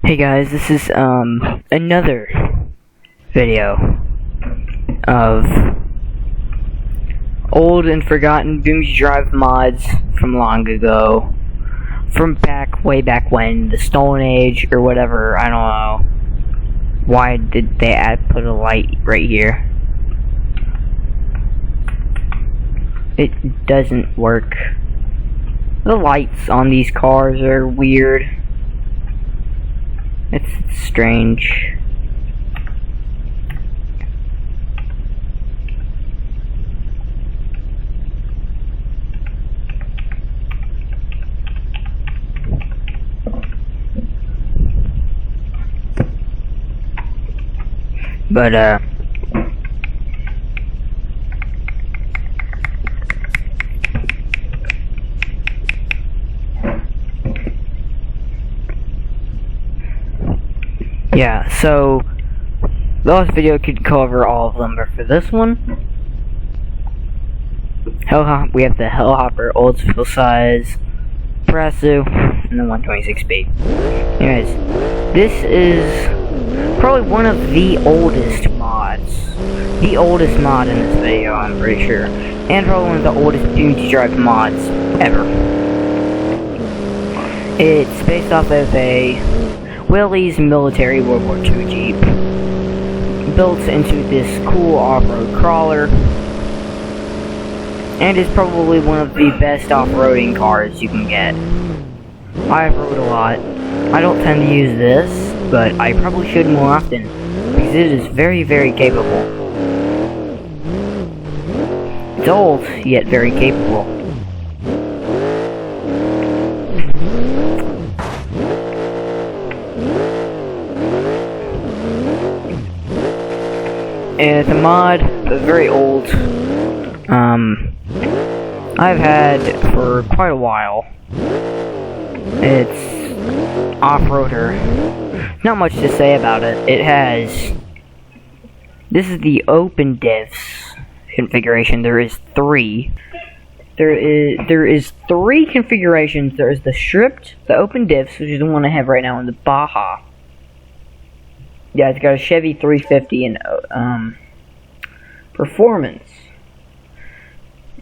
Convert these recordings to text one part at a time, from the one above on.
Hey guys, this is another video of old and forgotten BeamNG Drive mods from long ago, from way back when, the Stone Age or whatever. I don't know. Why did they put a light right here? It doesn't work. The lights on these cars are weird. It's strange. But yeah, so the last video could cover all of them, but for this one, we have the Hellhopper, old full size, Prasu, and the 126B. Anyways, this is probably one of the oldest mods. The oldest mod in this video, I'm pretty sure. And probably one of the oldest BeamNG Drive mods ever. It's based off of a Willys military World War II Jeep, built into this cool off-road crawler, and is probably one of the best off-roading cars you can get. I've rode a lot. I don't tend to use this, but I probably should more often, because it is very, very capable. It's old, yet very capable. It's a mod that's very old. I've had for quite a while. It's off-roader. Not much to say about it. It has... This is the open diffs configuration. There is three. There is three configurations. There is the stripped, the open diffs, which is the one I have right now, and the Baja. Yeah, it's got a Chevy 350 and performance.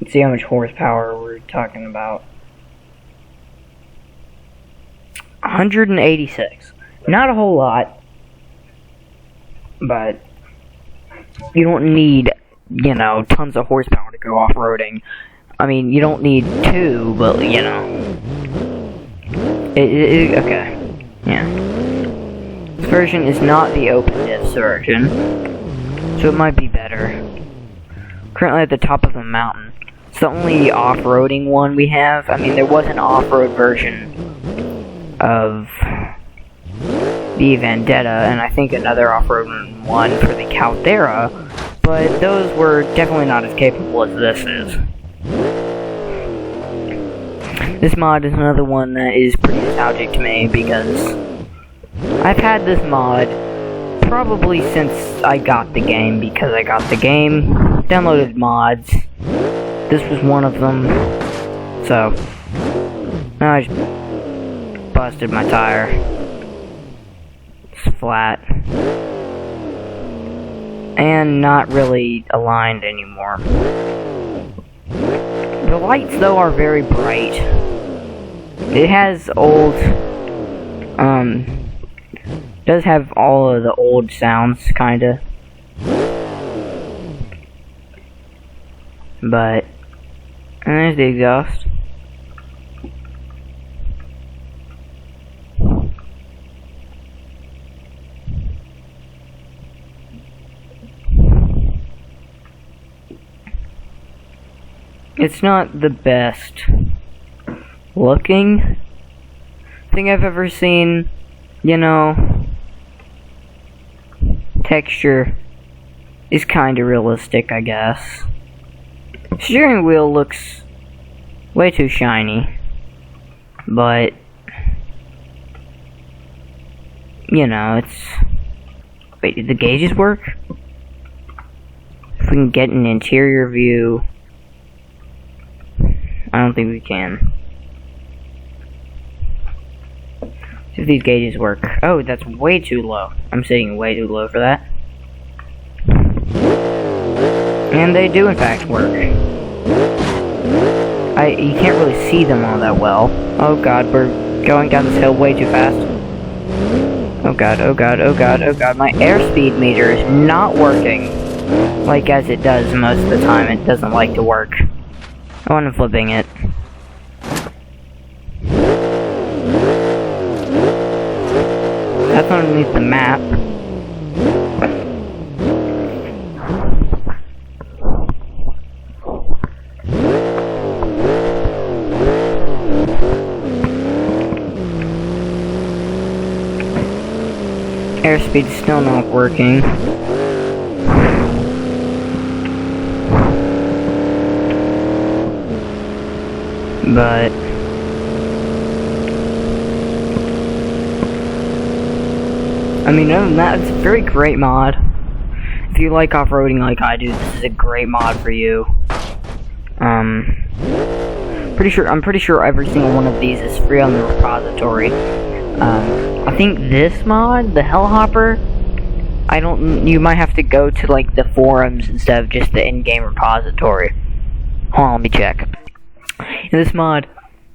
Let's see how much horsepower we're talking about. 186. Not a whole lot, but you don't need, you know, tons of horsepower to go off-roading. I mean, you don't need two, but, you know. Okay. Yeah. This version is not the open diffs version, so it might be better. Currently at the top of a mountain. It's the only off-roading one we have. I mean, there was an off-road version of the Vendetta, and I think another off-road one for the Caldera, but those were definitely not as capable as this is. This mod is another one that is pretty nostalgic to me, because I've had this mod probably since I got the game, because I got the game, downloaded mods. This was one of them, so now I just busted my tire. It's flat and not really aligned anymore. The lights though are very bright. It has old does have all of the old sounds kinda, but and there's the exhaust. It's not the best looking thing I've ever seen, you know. Texture is kinda realistic, I guess. Steering wheel looks way too shiny, but you know, it's... Wait, did the gauges work? If we can get an interior view... I don't think we can. See if these gauges work. Oh, that's way too low. I'm sitting way too low for that. And they do in fact work. You can't really see them all that well. Oh god, we're going down this hill way too fast. Oh god, oh god, oh god, oh god. My airspeed meter is not working. Like as it does most of the time. It doesn't like to work. Oh, I'm flipping it. That's underneath the map. Airspeed's still not working. But I mean, other than that, it's a very great mod. If you like off-roading like I do, this is a great mod for you. I'm pretty sure every single one of these is free on the repository. I think this mod, the Hellhopper, you might have to go to like the forums instead of just the in-game repository. Hold on, let me check. And this mod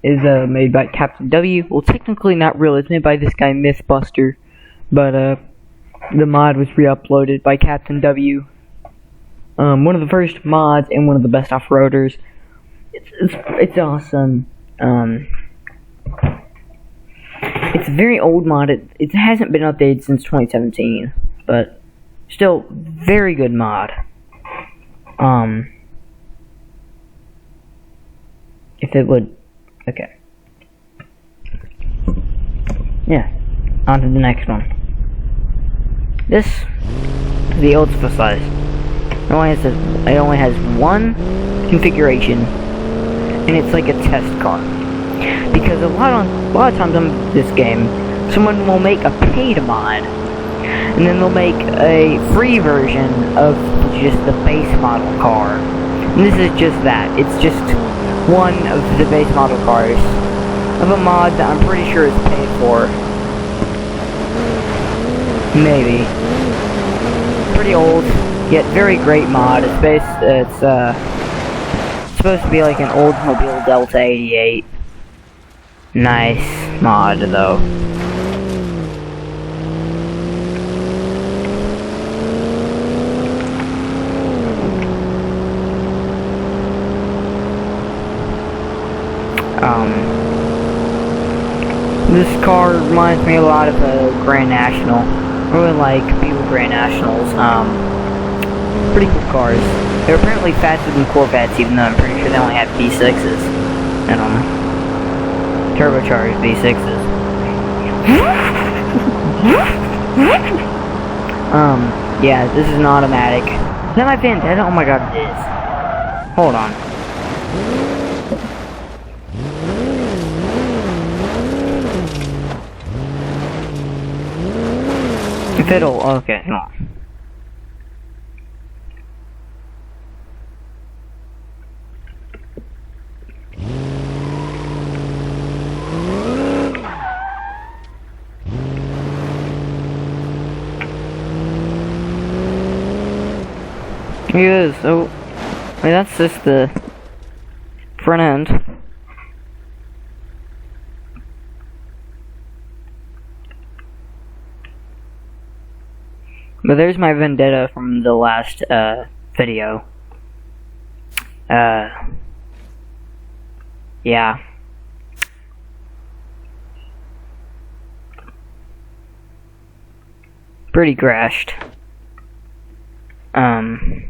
is made by Captain W. Well, technically not really. It's made by this guy Mythbuster, but the mod was re-uploaded by Captain W. One of the first mods and one of the best off-roaders. It's awesome. It's a very old mod. It hasn't been updated since 2017, but still very good mod. If it would, okay. Yeah, on to the next one. This is the old size. It only has one configuration, and it's like a test car. Because a lot of times on this game, someone will make a paid mod, and then they'll make a free version of just the base model car. And this is just that. It's just one of the base model cars of a mod that I'm pretty sure is paid for. Maybe. Pretty old, yet very great mod. It's supposed to be like an Oldsmobile Delta 88. Nice mod though. This car reminds me a lot of a Grand National. I really like Beaver Grand Nationals. Pretty cool cars. They're apparently faster than Corvettes, even though I'm pretty sure they only have V6s. I don't know. Turbocharged V6s. Yeah, this is an automatic. Is that my Vendetta? Oh my god, it is. Hold on. Fiddle, okay, no. Here it is. Oh, I mean, that's just the front end. But there's my Vendetta from the last video. Yeah. Pretty crashed. I'm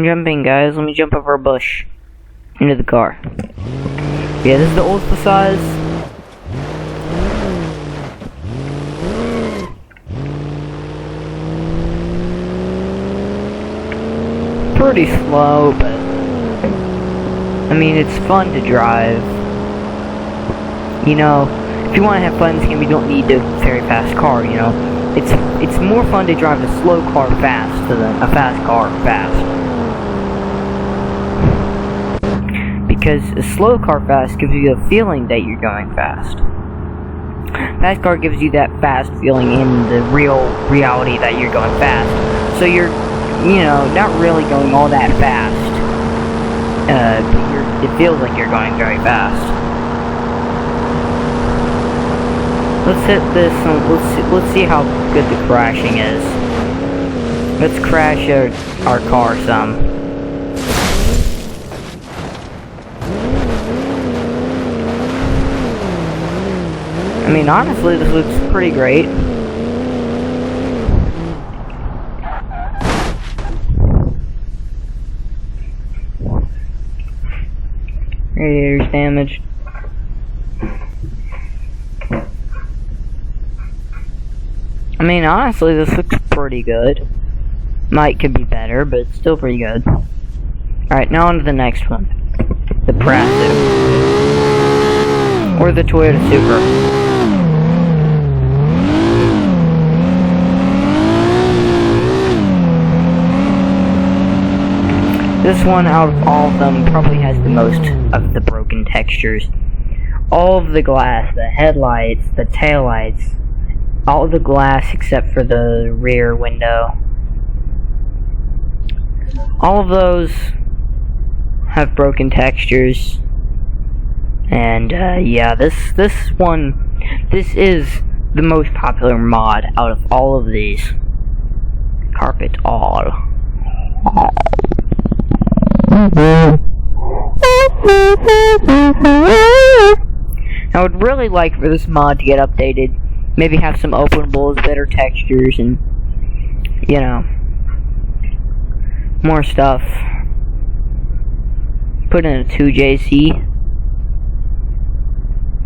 jumping, guys. Let me jump over a bush into the car. Yeah, this is the old size. Pretty slow, but I mean, it's fun to drive. You know, if you want to have fun in this game, you don't need a very fast car. You know, it's more fun to drive a slow car fast than a fast car fast. because a slow car fast gives you a feeling that you're going fast. Fast car gives you that fast feeling in the reality that you're going fast. So you're, you know, not really going all that fast. But it feels like you're going very fast. Let's hit this and let's see how good the crashing is. Let's crash our car some. I mean, honestly, this looks pretty great. Radiator's damaged. I mean, honestly, this looks pretty good. Could be better, but it's still pretty good. Alright, now on to the next one. The Prasu. Or the Toyota Supra. This one, out of all of them, probably has the most of the broken textures. All of the glass, the headlights, the taillights, all of the glass except for the rear window. All of those have broken textures. And, yeah, this is the most popular mod out of all of these. Carpet all. I would really like for this mod to get updated. Maybe have some openables, better textures, and, you know, more stuff. Put in a 2JZ.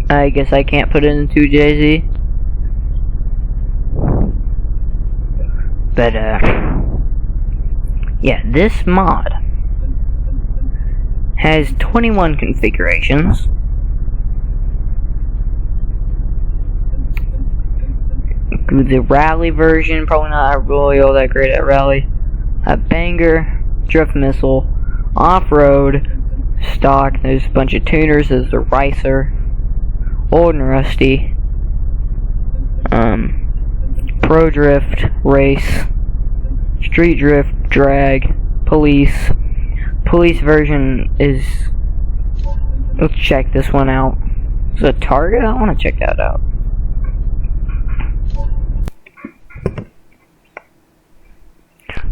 I guess I can't put in a 2JZ. But, yeah, this mod has 21 configurations. Includes a rally version, probably not really all that great at rally. A banger, drift missile, off-road, stock. There's a bunch of tuners. There's a ricer, old and rusty, pro drift, race, street drift, drag, police. Police version is. Let's check this one out. Is it a Target? I want to check that out.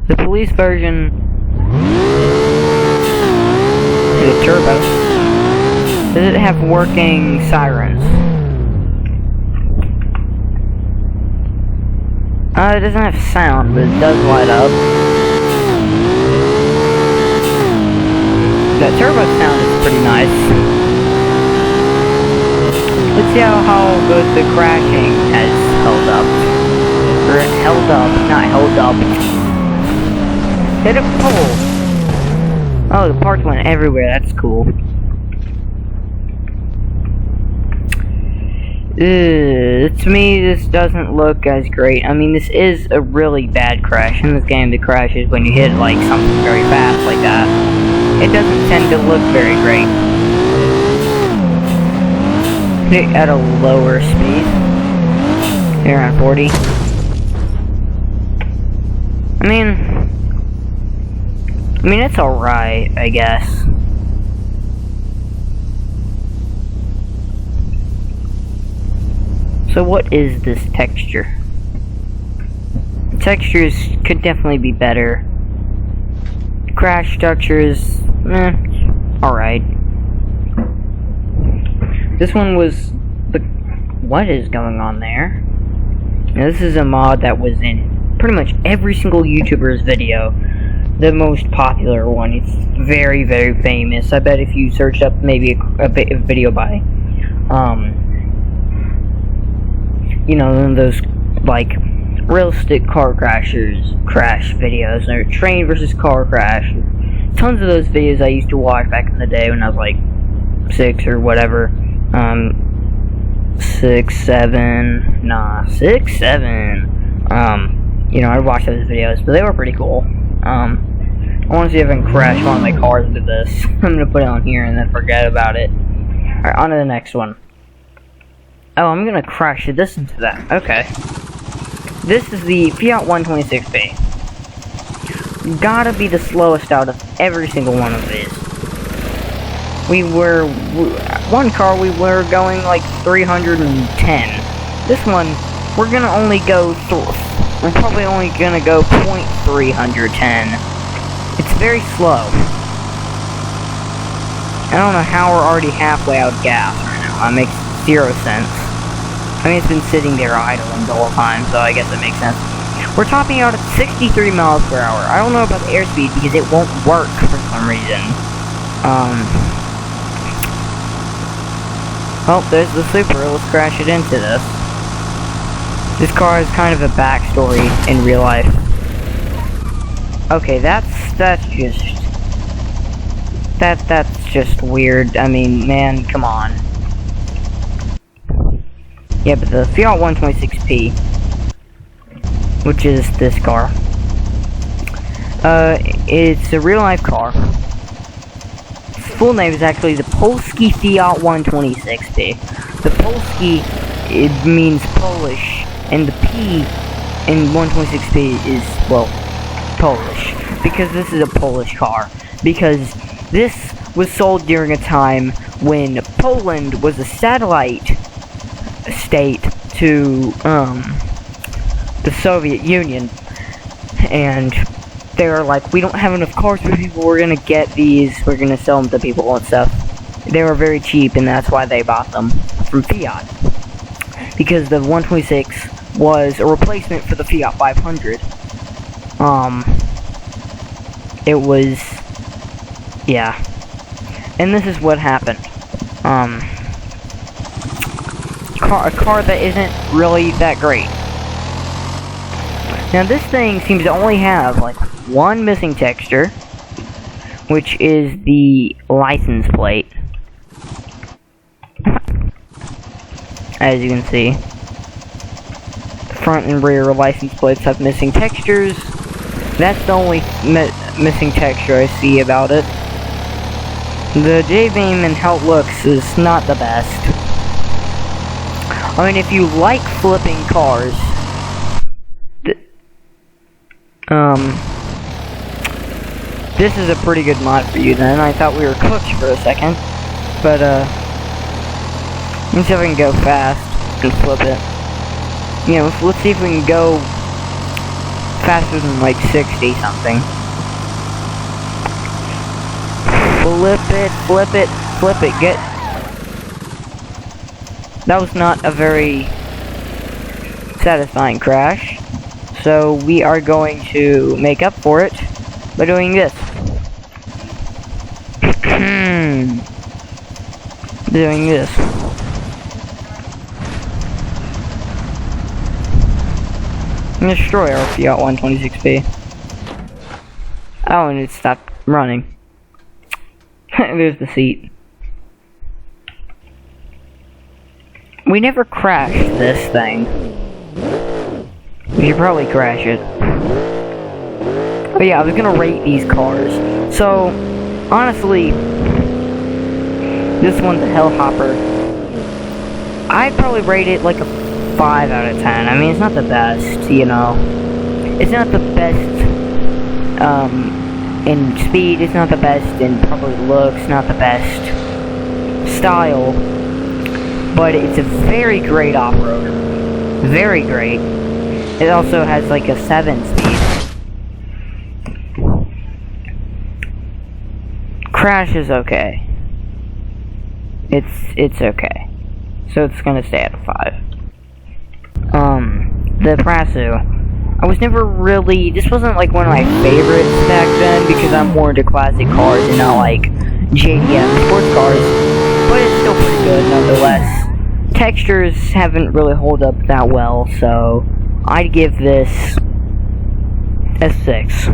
The police version is a turbo. Does it have working sirens? It doesn't have sound, but it does light up. The turbo sound is pretty nice. Let's see how good the crashing has held up. Or held up, not held up. Hit a pole! Oh, the parts went everywhere, that's cool. To me, this doesn't look as great. I mean, this is a really bad crash. In this game, the crash is when you hit, like, something very fast like that. It doesn't tend to look very great. At a lower speed. Here on 40. I mean, it's alright, I guess. So what is this texture? The textures could definitely be better. Crash structures, alright. This one was what is going on there? Now, this is a mod that was in pretty much every single YouTuber's video. The most popular one. It's very, very famous. I bet if you search up maybe a video by, you know, those, like, realistic car crash videos, or train versus car crash. Tons of those videos I used to watch back in the day when I was, like, 6 or whatever. 6, 7. You know, I'd watch those videos, but they were pretty cool. I want to see if I can crash one of my cars into this. I'm gonna put it on here and then forget about it. Alright, on to the next one. Oh, I'm gonna crash this into that. Okay. This is the Fiat 126B. Gotta be the slowest out of every single one of these. One car we were going like 310. This one, we're gonna only go, we're probably only gonna go 0.310. It's very slow. I don't know how we're already halfway out of gas right now. That makes 0 sense. I mean, it's been sitting there idling the whole time, so I guess it makes sense. We're topping out at 63 miles per hour. I don't know about the airspeed because it won't work for some reason. Oh, there's the Supra. Let's crash it into this. This car is kind of a backstory in real life. Okay, that's just weird. I mean, man, come on. Yeah, but the Fiat 126P, which is this car, it's a real-life car. Its full name is actually the Polski Fiat 126P. The Polski, it means Polish, and the P in 126P is, well, Polish, because this is a Polish car, because this was sold during a time when Poland was a satellite state to the Soviet Union, and they were like, we don't have enough cars for people, we're gonna get these, we're gonna sell them to people and stuff. They were very cheap, and that's why they bought them from Fiat, because the 126 was a replacement for the Fiat 500. It was, yeah, and this is what happened. A car that isn't really that great. Now this thing seems to only have like one missing texture, which is the license plate. As you can see, the front and rear license plates have missing textures. That's the only missing texture I see about it. The J-beam and how it looks is not the best. I mean, if you like flipping cars, this is a pretty good mod for you then. I thought we were cooked for a second, but let me see if I can go fast and flip it. You know, let's see if we can go faster than like 60 something. Flip it, get. That was not a very satisfying crash, so we are going to make up for it by doing this. Doing this. And destroy our Fiat 126B. Oh, and it stopped running. There's the seat. We never crashed this thing. We should probably crash it. Oh yeah, I was gonna rate these cars. So, honestly, this one's a Hellhopper. I'd probably rate it like a 5 out of 10. I mean, it's not the best, you know. It's not the best, in speed, it's not the best in probably looks, not the best style. But it's a very great off-roader. Very great. It also has like a 7-speed. Crash is okay. It's okay. So it's gonna stay at a 5. The Prasu. I was never really, this wasn't like one of my favorites back then because I'm more into classic cars and not like JDM sports cars. But it's still pretty good nonetheless. Textures haven't really held up that well, so I'd give this a 6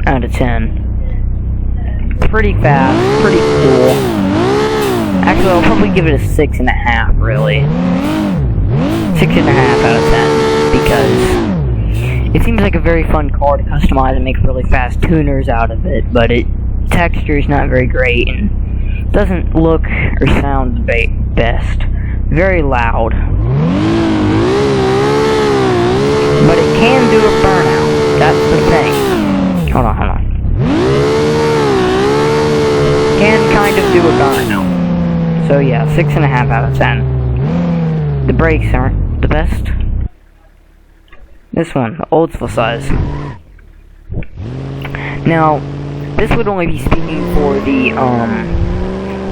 out of 10. Pretty fast, pretty cool. Actually, I'll probably give it a 6.5, really. 6.5 out of 10, because It seems like a very fun car to customize and make really fast tuners out of it, but texture is not very great and doesn't look or sound the best. Very loud. But it can do a burnout. That's the thing. Hold on. Can kind of do a burnout. So yeah, 6.5 out of 10. The brakes aren't the best. This one, the old school size. Now, this would only be speaking for the,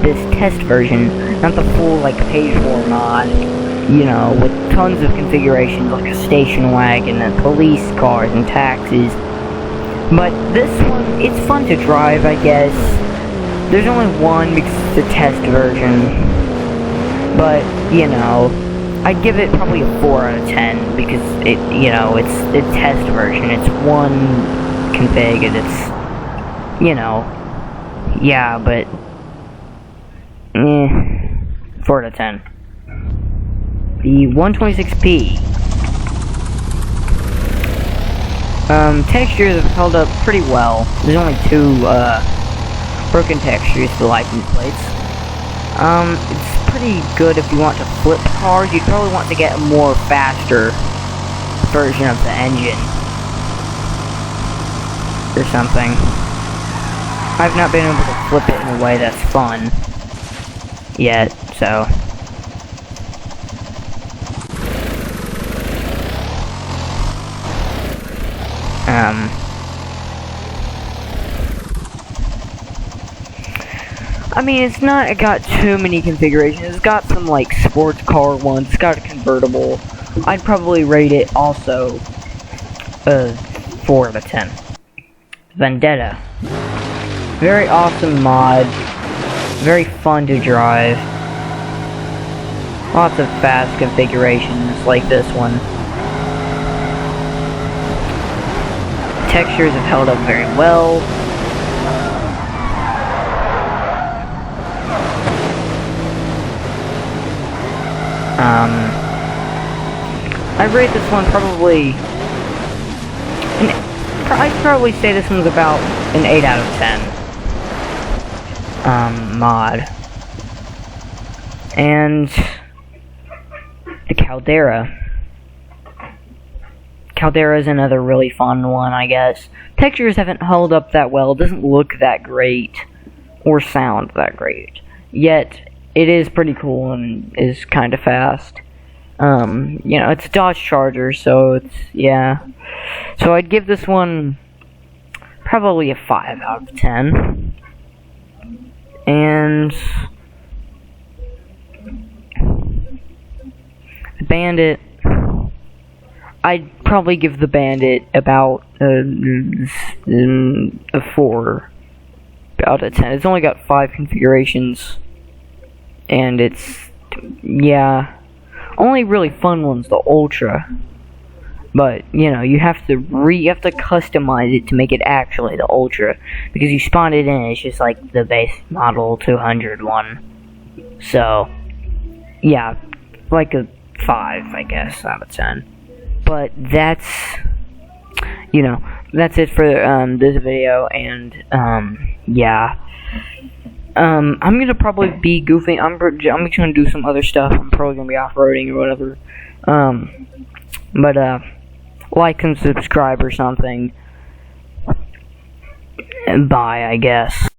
this test version, not the full, like, page 4 mod, you know, with tons of configurations, like a station wagon, and police cars, and taxis. But this one, it's fun to drive, I guess. There's only one because it's a test version. But, you know, I'd give it probably a 4 out of 10 because it, you know, it's a test version. It's one config and it's, you know, yeah, but 4 out of 10. The 126p. Textures have held up pretty well. There's only 2 broken textures to the license plates. It's pretty good if you want to flip cars. You'd probably want to get a more faster version of the engine or something. I've not been able to flip it in a way that's fun yet, so. I mean, it's not got too many configurations. It's got some, like, sports car ones. It's got a convertible. I'd probably rate it also 4 out of 10. Vendetta. Very awesome mod. Very fun to drive. Lots of fast configurations like this one. Textures have held up very well. I'd rate this one probably, I'd probably say this one's about an 8 out of 10. Mod. And the Caldera. Caldera is another really fun one, I guess. Textures haven't held up that well. It doesn't look that great or sound that great. Yet it is pretty cool and is kind of fast. You know, it's a Dodge Charger, so it's, yeah. So I'd give this one probably a 5 out of 10. And the Bandit, I'd probably give the Bandit about a 4 out of 10. It's only got 5 configurations. And it's, yeah, only really fun one's the Ultra. But, you know, you have to customize it to make it actually the Ultra. Because you spawn it in, it's just like the base model 200 one. So, yeah, like a 5, I guess, out of 10. But that's, you know, that's it for this video, and, yeah. I'm gonna probably be goofing. I'm just gonna do some other stuff. I'm probably gonna be off-roading or whatever. But like and subscribe or something. And bye, I guess.